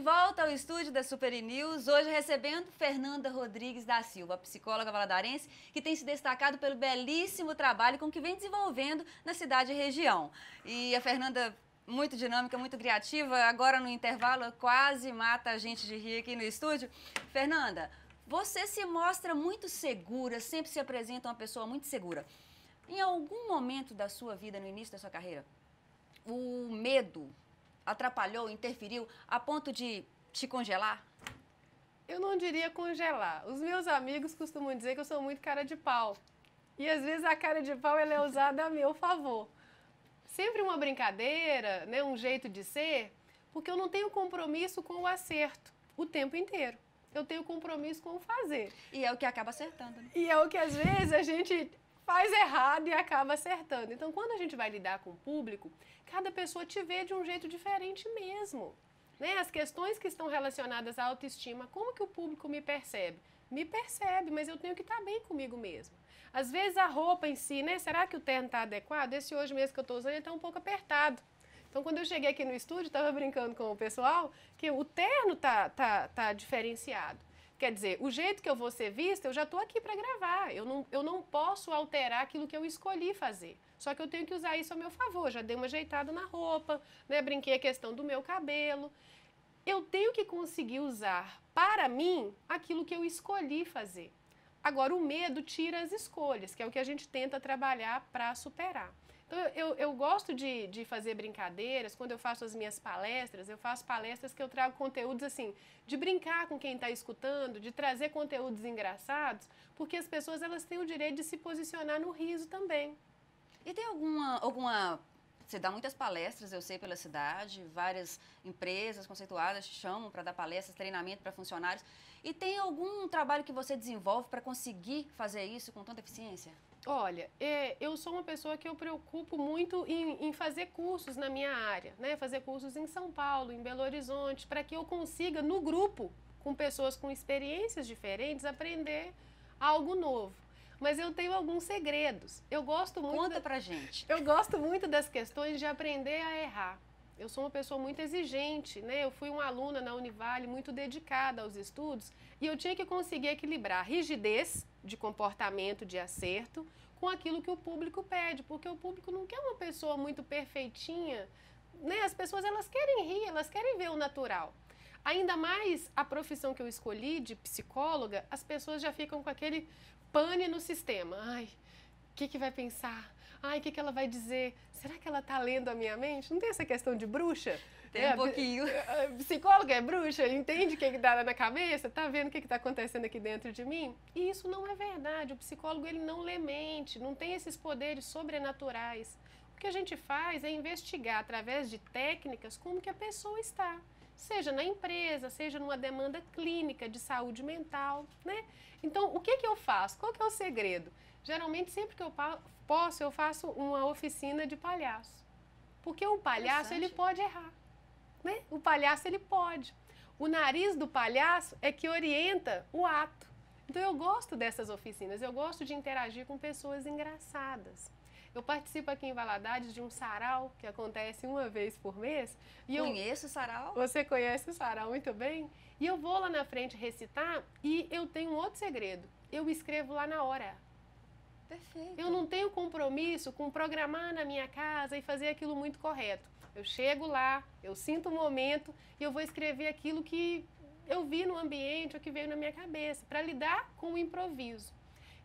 volta ao estúdio da Super News, hoje recebendo Fernanda Rodrigues da Silva, psicóloga valadarense, que tem se destacado pelo belíssimo trabalho com que vem desenvolvendo na cidade e região. E a Fernanda, muito dinâmica, muito criativa, agora no intervalo quase mata a gente de rir aqui no estúdio. Fernanda, você se mostra muito segura, sempre se apresenta uma pessoa muito segura. Em algum momento da sua vida, no início da sua carreira, o medo atrapalhou, interferiu, a ponto de te congelar? Eu não diria congelar. Os meus amigos costumam dizer que eu sou muito cara de pau. E às vezes a cara de pau ela é usada a meu favor. Sempre uma brincadeira, né, um jeito de ser, porque eu não tenho compromisso com o acerto o tempo inteiro. Eu tenho compromisso com o fazer. E é o que acaba acertando, né? E é o que às vezes a gente faz errado e acaba acertando. Então, quando a gente vai lidar com o público, cada pessoa te vê de um jeito diferente mesmo. Né? As questões que estão relacionadas à autoestima, como que o público me percebe? Me percebe, mas eu tenho que estar bem comigo mesmo. Às vezes a roupa em si, né? Será que o terno está adequado? Esse hoje mesmo que eu estou usando, ele está um pouco apertado. Então, quando eu cheguei aqui no estúdio, estava brincando com o pessoal que o terno tá diferenciado. Quer dizer, o jeito que eu vou ser vista, eu já estou aqui para gravar. Eu não posso alterar aquilo que eu escolhi fazer. Só que eu tenho que usar isso a meu favor. Já dei uma ajeitada na roupa, né? Brinquei a questão do meu cabelo. Eu tenho que conseguir usar para mim aquilo que eu escolhi fazer. Agora, o medo tira as escolhas, que é o que a gente tenta trabalhar para superar. Então, eu gosto de fazer brincadeiras. Quando eu faço as minhas palestras, eu faço palestras que eu trago conteúdos assim, de brincar com quem está escutando, de trazer conteúdos engraçados, porque as pessoas elas têm o direito de se posicionar no riso também. E tem alguma... Você dá muitas palestras, eu sei, pela cidade, várias empresas conceituadas te chamam para dar palestras, treinamento para funcionários. E tem algum trabalho que você desenvolve para conseguir fazer isso com tanta eficiência? Olha, eu sou uma pessoa que eu preocupo muito em fazer cursos na minha área, né? Fazer cursos em São Paulo, em Belo Horizonte, para que eu consiga, no grupo, com pessoas com experiências diferentes, aprender algo novo. Mas eu tenho alguns segredos. Eu gosto muito... Conta pra gente. Eu gosto muito das questões de aprender a errar. Eu sou uma pessoa muito exigente, né? Eu fui uma aluna na Univale muito dedicada aos estudos e eu tinha que conseguir equilibrar rigidez de comportamento, de acerto, com aquilo que o público pede, porque o público não quer uma pessoa muito perfeitinha, né? As pessoas elas querem rir, elas querem ver o natural. Ainda mais a profissão que eu escolhi de psicóloga, as pessoas já ficam com aquele pane no sistema. Ai, o que vai pensar? Ai, o que ela vai dizer? Será que ela está lendo a minha mente? Não tem essa questão de bruxa? Tem um pouquinho. Psicóloga é bruxa, entende o que está na cabeça? Está vendo o que está acontecendo aqui dentro de mim? E isso não é verdade. O psicólogo ele não lê mente, não tem esses poderes sobrenaturais. O que a gente faz é investigar através de técnicas como que a pessoa está. Seja na empresa, seja numa demanda clínica de saúde mental, né? Então, o que eu faço? Qual que é o segredo? Geralmente, sempre que eu posso, eu faço uma oficina de palhaço. Porque o palhaço, ele pode errar, né? O palhaço, ele pode. O nariz do palhaço é que orienta o ato. Então, eu gosto dessas oficinas, eu gosto de interagir com pessoas engraçadas. Eu participo aqui em Valadares de um sarau que acontece uma vez por mês. E Conheço o sarau? Você conhece o sarau muito bem? E eu vou lá na frente recitar e eu tenho um outro segredo. Eu escrevo lá na hora. Perfeito. Eu não tenho compromisso com programar na minha casa e fazer aquilo muito correto. Eu chego lá, eu sinto o momento e eu vou escrever aquilo que eu vi no ambiente ou que veio na minha cabeça, para lidar com o improviso.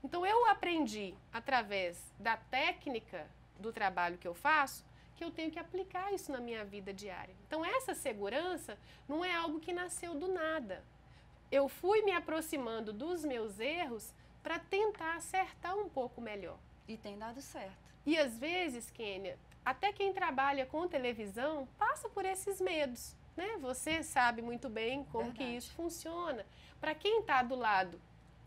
Então, eu aprendi, através da técnica do trabalho que eu faço, que eu tenho que aplicar isso na minha vida diária. Então, essa segurança não é algo que nasceu do nada. Eu fui me aproximando dos meus erros para tentar acertar um pouco melhor. E tem dado certo. E, às vezes, Kênia, até quem trabalha com televisão passa por esses medos, né? Você sabe muito bem como que isso funciona. Para quem está do lado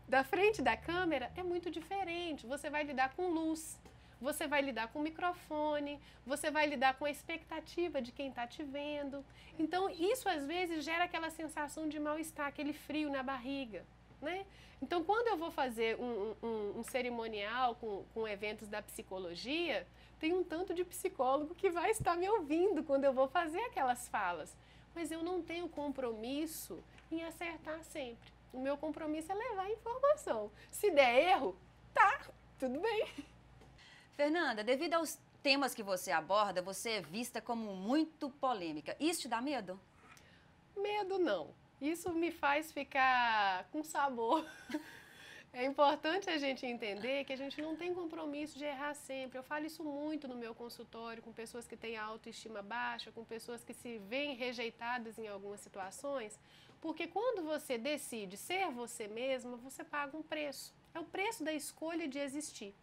da frente da câmera é muito diferente. Você vai lidar com luz, você vai lidar com microfone, você vai lidar com a expectativa de quem está te vendo. Então, isso às vezes gera aquela sensação de mal-estar, aquele frio na barriga, né? Então, quando eu vou fazer um cerimonial com eventos da psicologia, tem um tanto de psicólogo que vai estar me ouvindo quando eu vou fazer aquelas falas. mas eu não tenho compromisso em acertar sempre. O meu compromisso é levar a informação. Se der erro, tá, tudo bem. Fernanda, devido aos temas que você aborda, você é vista como muito polêmica. Isso te dá medo? Medo não. Isso me faz ficar com sabor. É importante a gente entender que a gente não tem compromisso de errar sempre. Eu falo isso muito no meu consultório, com pessoas que têm a autoestima baixa, com pessoas que se veem rejeitadas em algumas situações, porque quando você decide ser você mesma, você paga um preço. É o preço da escolha de existir.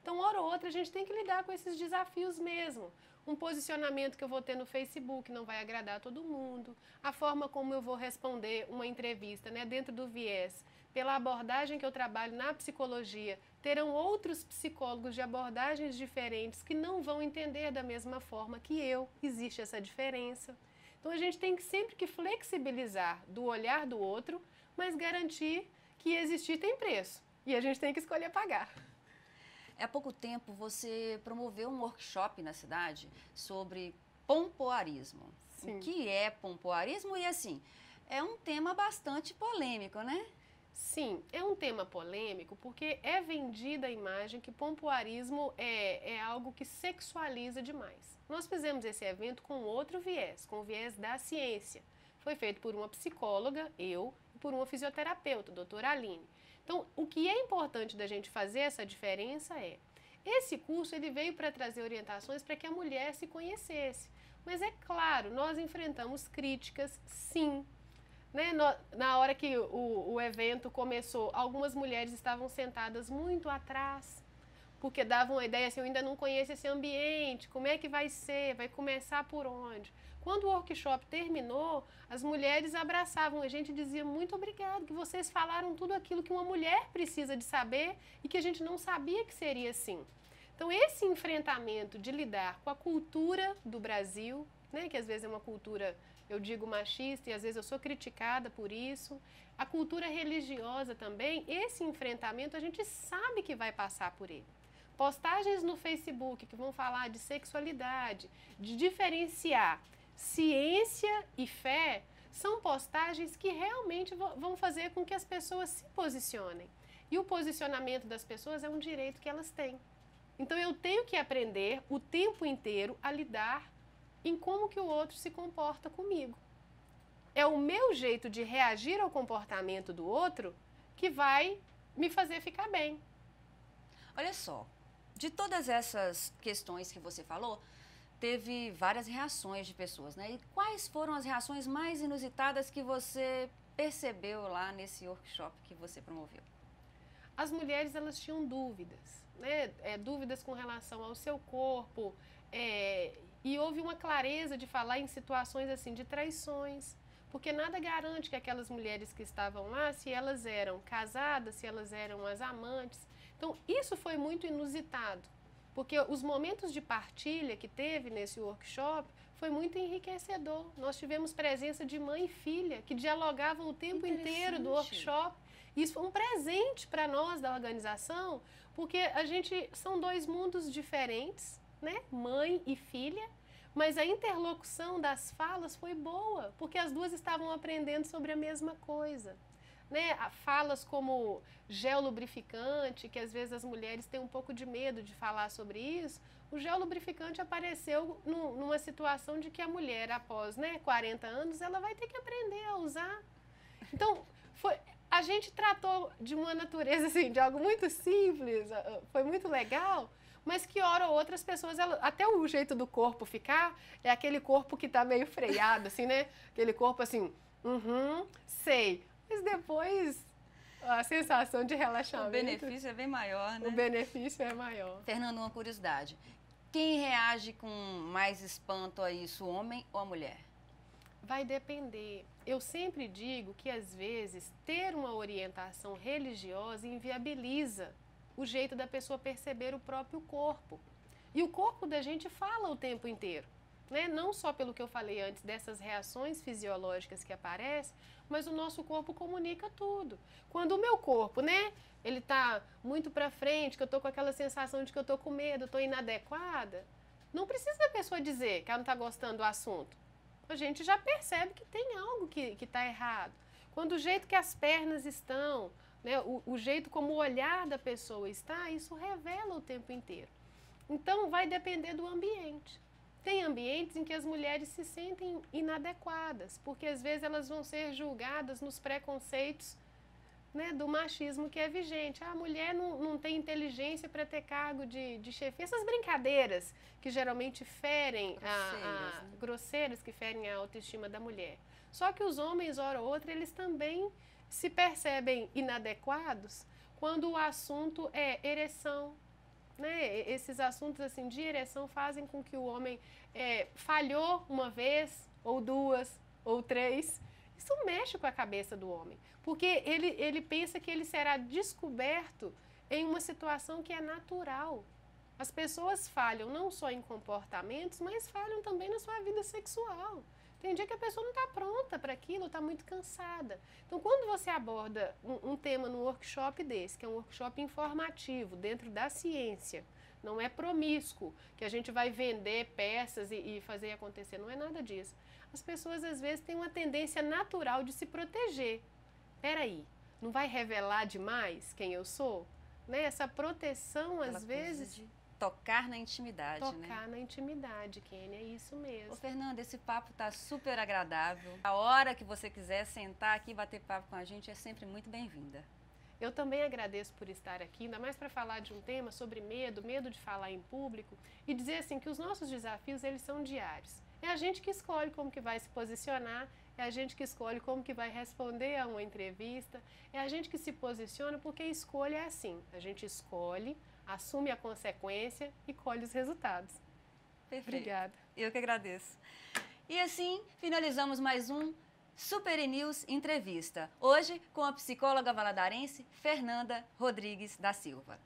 Então, hora ou outra, a gente tem que lidar com esses desafios mesmo. Um posicionamento que eu vou ter no Facebook não vai agradar a todo mundo. A forma como eu vou responder uma entrevista, né, dentro do viés, pela abordagem que eu trabalho na psicologia, terão outros psicólogos de abordagens diferentes que não vão entender da mesma forma que eu. Existe essa diferença. Então, a gente tem que sempre que flexibilizar do olhar do outro, mas garantir que existir tem preço. E a gente tem que escolher pagar. Há pouco tempo você promoveu um workshop na cidade sobre pompoarismo. Sim. O que é pompoarismo? E assim, é um tema bastante polêmico, né? Sim, é um tema polêmico porque é vendida a imagem que pompoarismo é algo que sexualiza demais. Nós fizemos esse evento com outro viés, com o viés da ciência. Foi feito por uma psicóloga, eu, e por uma fisioterapeuta, doutora Aline. Então, o que é importante da gente fazer essa diferença é, esse curso ele veio para trazer orientações para que a mulher se conhecesse. Mas é claro, nós enfrentamos críticas, sim. Né? Na hora que o evento começou, algumas mulheres estavam sentadas muito atrás, porque davam a ideia assim, eu ainda não conheço esse ambiente, como é que vai ser, vai começar por onde? Quando o workshop terminou, as mulheres abraçavam a gente e diziam muito obrigado, que vocês falaram tudo aquilo que uma mulher precisa de saber e que a gente não sabia que seria assim. Então, esse enfrentamento de lidar com a cultura do Brasil, né, que às vezes é uma cultura, eu digo, machista, e às vezes eu sou criticada por isso, a cultura religiosa também, esse enfrentamento a gente sabe que vai passar por ele. Postagens no Facebook que vão falar de sexualidade, de diferenciar ciência e fé, são postagens que realmente vão fazer com que as pessoas se posicionem. E o posicionamento das pessoas é um direito que elas têm. Então eu tenho que aprender o tempo inteiro a lidar em como que o outro se comporta comigo. É o meu jeito de reagir ao comportamento do outro que vai me fazer ficar bem. Olha só, de todas essas questões que você falou, teve várias reações de pessoas, né? E quais foram as reações mais inusitadas que você percebeu lá nesse workshop que você promoveu? As mulheres, elas tinham dúvidas, né? Dúvidas com relação ao seu corpo, e houve uma clareza de falar em situações assim de traições, porque nada garante que aquelas mulheres que estavam lá, se elas eram casadas, se elas eram as amantes. Então, isso foi muito inusitado. Porque os momentos de partilha que teve nesse workshop foi muito enriquecedor. Nós tivemos presença de mãe e filha que dialogavam o tempo inteiro do workshop. Isso foi um presente para nós da organização, porque são dois mundos diferentes, né? Mãe e filha, mas a interlocução das falas foi boa, porque as duas estavam aprendendo sobre a mesma coisa. Né, falas como gel lubrificante, que às vezes as mulheres têm um pouco de medo de falar sobre isso. O gel lubrificante apareceu numa situação de que a mulher, após 40 anos, ela vai ter que aprender a usar. Então, a gente tratou de uma natureza, assim, de algo muito simples, foi muito legal, mas que hora ou outra as pessoas, até o jeito do corpo ficar, é aquele corpo que está meio freado, assim, né? Aquele corpo assim, sei. Mas depois a sensação de relaxamento... O benefício é bem maior, né? O benefício é maior. Fernando, uma curiosidade. Quem reage com mais espanto a isso, o homem ou a mulher? Vai depender. Eu sempre digo que, às vezes, ter uma orientação religiosa inviabiliza o jeito da pessoa perceber o próprio corpo. E o corpo da gente fala o tempo inteiro. Né? Não só pelo que eu falei antes, dessas reações fisiológicas que aparecem, mas o nosso corpo comunica tudo. Quando o meu corpo, né, ele está muito para frente, que eu estou com aquela sensação de que eu estou com medo, estou inadequada, não precisa da pessoa dizer que ela não está gostando do assunto. a gente já percebe que tem algo que está errado. Quando o jeito que as pernas estão, né, o jeito como o olhar da pessoa está, isso revela o tempo inteiro. Então, vai depender do ambiente. Tem ambientes em que as mulheres se sentem inadequadas, porque às vezes elas vão ser julgadas nos preconceitos, né, do machismo que é vigente. A mulher não tem inteligência para ter cargo de chefia. Essas brincadeiras que geralmente ferem, grosseiras, que ferem a autoestima da mulher. Só que os homens, hora ou outra, eles também se percebem inadequados quando o assunto é ereção, né? Esses assuntos assim, de ereção fazem com que o homem falhou uma vez, ou duas, ou três. Isso mexe com a cabeça do homem, porque ele pensa que ele será descoberto em uma situação que é natural. As pessoas falham não só em comportamentos, mas falham também na sua vida sexual. Tem dia que a pessoa não está pronta para aquilo, está muito cansada. Então, quando você aborda um tema num workshop desse, que é um workshop informativo, dentro da ciência, não é promíscuo, que a gente vai vender peças e fazer acontecer, não é nada disso. As pessoas, às vezes, têm uma tendência natural de se proteger. Peraí, não vai revelar demais quem eu sou? Né? Essa proteção, às vezes... Tocar na intimidade, Tocar na intimidade, Kênia, é isso mesmo. Ô, Fernanda, esse papo tá super agradável. A hora que você quiser sentar aqui e bater papo com a gente é sempre muito bem-vinda. Eu também agradeço por estar aqui, ainda mais para falar de um tema sobre medo de falar em público e dizer assim que os nossos desafios, eles são diários. É a gente que escolhe como que vai se posicionar, é a gente que escolhe como que vai responder a uma entrevista, é a gente que se posiciona porque a escolha é assim, a gente escolhe, assume a consequência e colhe os resultados. Perfeito. Obrigada. Eu que agradeço. E assim, finalizamos mais um Super News Entrevista. Hoje com a psicóloga valadarense Fernanda Rodrigues da Silva.